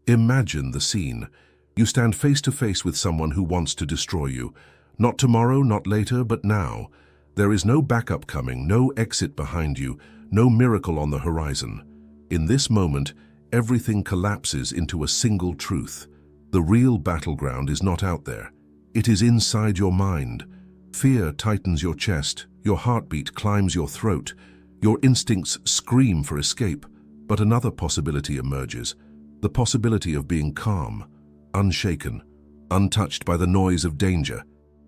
Imagine the scene. You stand face to face with someone who wants to destroy you. Not tomorrow, not later, but now. There is no backup coming, no exit behind you, no miracle on the horizon. In this moment, everything collapses into a single truth. The real battleground is not out there. It is inside your mind. Fear tightens your chest, your heartbeat climbs your throat, your instincts scream for escape. But another possibility emerges, the possibility of being calm, unshaken, untouched by the noise of danger,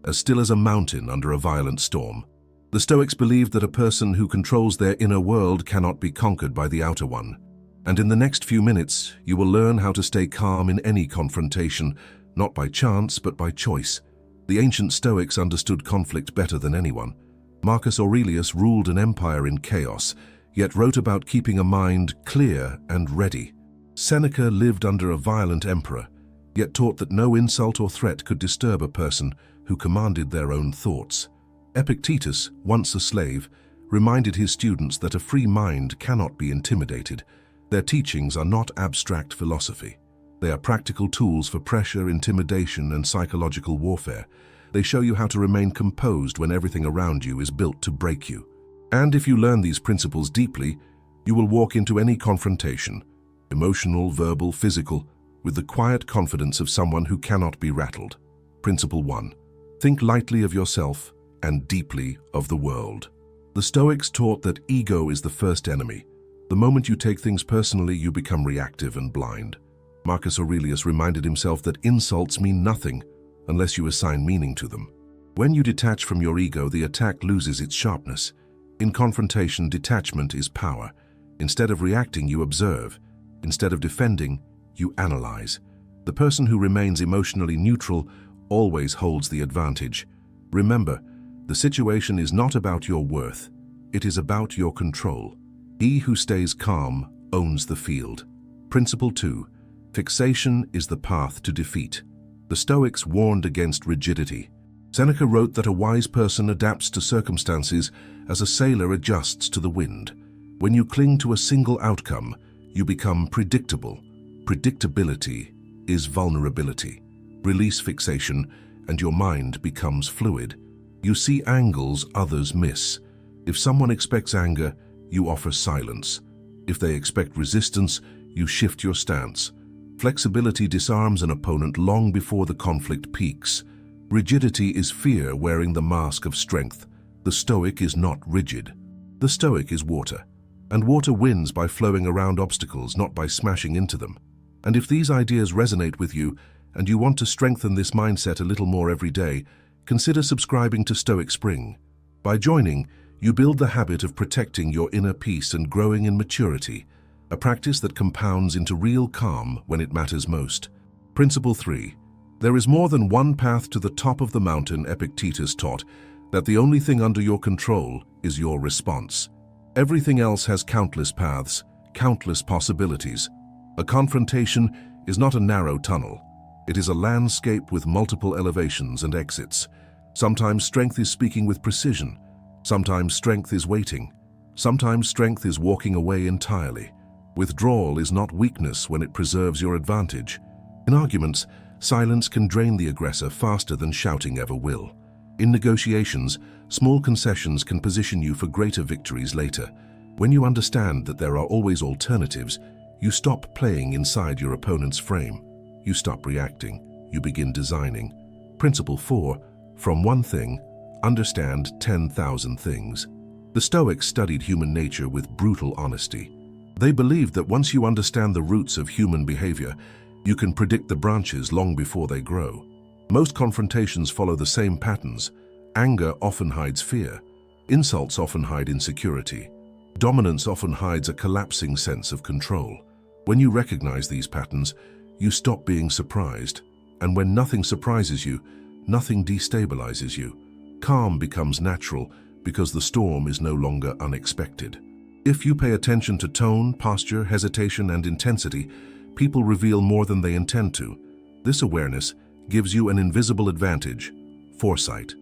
as still as a mountain under a violent storm. The Stoics believed that a person who controls their inner world cannot be conquered by the outer one. And in the next few minutes, you will learn how to stay calm in any confrontation, not by chance, but by choice. The ancient Stoics understood conflict better than anyone. Marcus Aurelius ruled an empire in chaos, yet wrote about keeping a mind clear and ready. Seneca lived under a violent emperor, yet taught that no insult or threat could disturb a person who commanded their own thoughts. Epictetus, once a slave, reminded his students that a free mind cannot be intimidated. Their teachings are not abstract philosophy. They are practical tools for pressure, intimidation, and psychological warfare. They show you how to remain composed when everything around you is built to break you. And if you learn these principles deeply, you will walk into any confrontation, emotional, verbal, physical, with the quiet confidence of someone who cannot be rattled. Principle 1. Think lightly of yourself and deeply of the world. The Stoics taught that ego is the first enemy. The moment you take things personally, you become reactive and blind. Marcus Aurelius reminded himself that insults mean nothing unless you assign meaning to them. When you detach from your ego, the attack loses its sharpness. In confrontation, detachment is power. Instead of reacting, you observe. Instead of defending, you analyze. The person who remains emotionally neutral always holds the advantage. Remember, the situation is not about your worth. It is about your control. He who stays calm owns the field. Principle 2. Fixation is the path to defeat. The Stoics warned against rigidity. Seneca wrote that a wise person adapts to circumstances as a sailor adjusts to the wind. When you cling to a single outcome, you become predictable. Predictability is vulnerability. Release fixation, and your mind becomes fluid. You see angles others miss. If someone expects anger, you offer silence. If they expect resistance, you shift your stance. Flexibility disarms an opponent long before the conflict peaks. Rigidity is fear wearing the mask of strength. The Stoic is not rigid. The Stoic is water. And water wins by flowing around obstacles, not by smashing into them. And if these ideas resonate with you, and you want to strengthen this mindset a little more every day, consider subscribing to Stoic Spring. By joining, you build the habit of protecting your inner peace and growing in maturity, a practice that compounds into real calm when it matters most. Principle 3. There is more than one path to the top of the mountain. Epictetus taught that the only thing under your control is your response. Everything else has countless paths, countless possibilities. A confrontation is not a narrow tunnel. It is a landscape with multiple elevations and exits. Sometimes strength is speaking with precision. Sometimes strength is waiting. Sometimes strength is walking away entirely. Withdrawal is not weakness when it preserves your advantage. In arguments, silence can drain the aggressor faster than shouting ever will. In negotiations, small concessions can position you for greater victories later. When you understand that there are always alternatives, you stop playing inside your opponent's frame. You stop reacting. You begin designing. Principle 4. From one thing, understand 10,000 things. The Stoics studied human nature with brutal honesty. They believed that once you understand the roots of human behavior, you can predict the branches long before they grow. Most confrontations follow the same patterns. Anger often hides fear. Insults often hide insecurity. Dominance often hides a collapsing sense of control. When you recognize these patterns, you stop being surprised. And when nothing surprises you, nothing destabilizes you. Calm becomes natural because the storm is no longer unexpected. If you pay attention to tone, posture, hesitation, and intensity, people reveal more than they intend to. This awareness gives you an invisible advantage, foresight.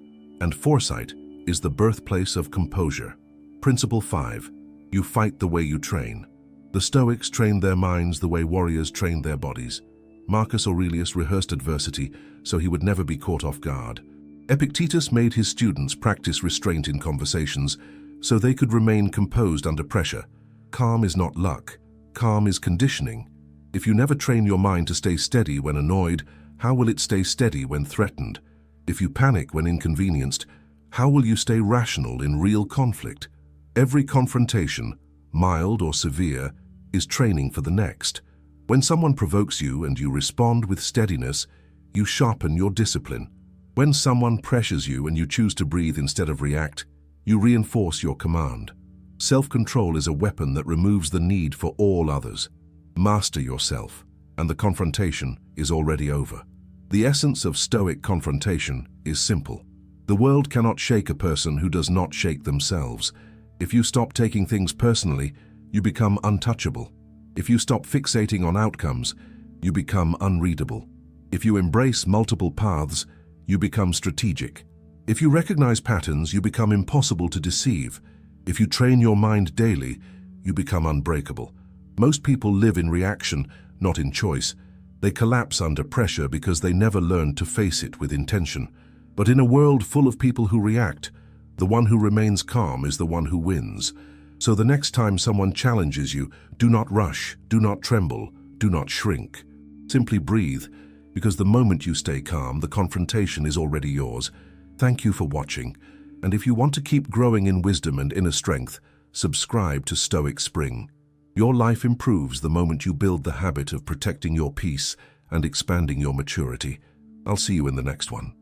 And foresight is the birthplace of composure. Principle 5. You fight the way you train. The Stoics trained their minds the way warriors trained their bodies. Marcus Aurelius rehearsed adversity so he would never be caught off guard. Epictetus made his students practice restraint in conversations so they could remain composed under pressure. Calm is not luck. Calm is conditioning. If you never train your mind to stay steady when annoyed, how will it stay steady when threatened? If you panic when inconvenienced, how will you stay rational in real conflict? Every confrontation, mild or severe, is training for the next. When someone provokes you and you respond with steadiness, you sharpen your discipline. When someone pressures you and you choose to breathe instead of react, you reinforce your command. Self-control is a weapon that removes the need for all others. Master yourself, and the confrontation is already over. The essence of Stoic confrontation is simple. The world cannot shake a person who does not shake themselves. If you stop taking things personally, you become untouchable. If you stop fixating on outcomes, you become unreadable. If you embrace multiple paths, you become strategic. If you recognize patterns, you become impossible to deceive. If you train your mind daily, you become unbreakable. Most people live in reaction, not in choice. They collapse under pressure because they never learned to face it with intention. But in a world full of people who react, the one who remains calm is the one who wins. So the next time someone challenges you, do not rush, do not tremble, do not shrink. Simply breathe, because the moment you stay calm, the confrontation is already yours. Thank you for watching, and if you want to keep growing in wisdom and inner strength, subscribe to Stoic Spring. Your life improves the moment you build the habit of protecting your peace and expanding your maturity. I'll see you in the next one.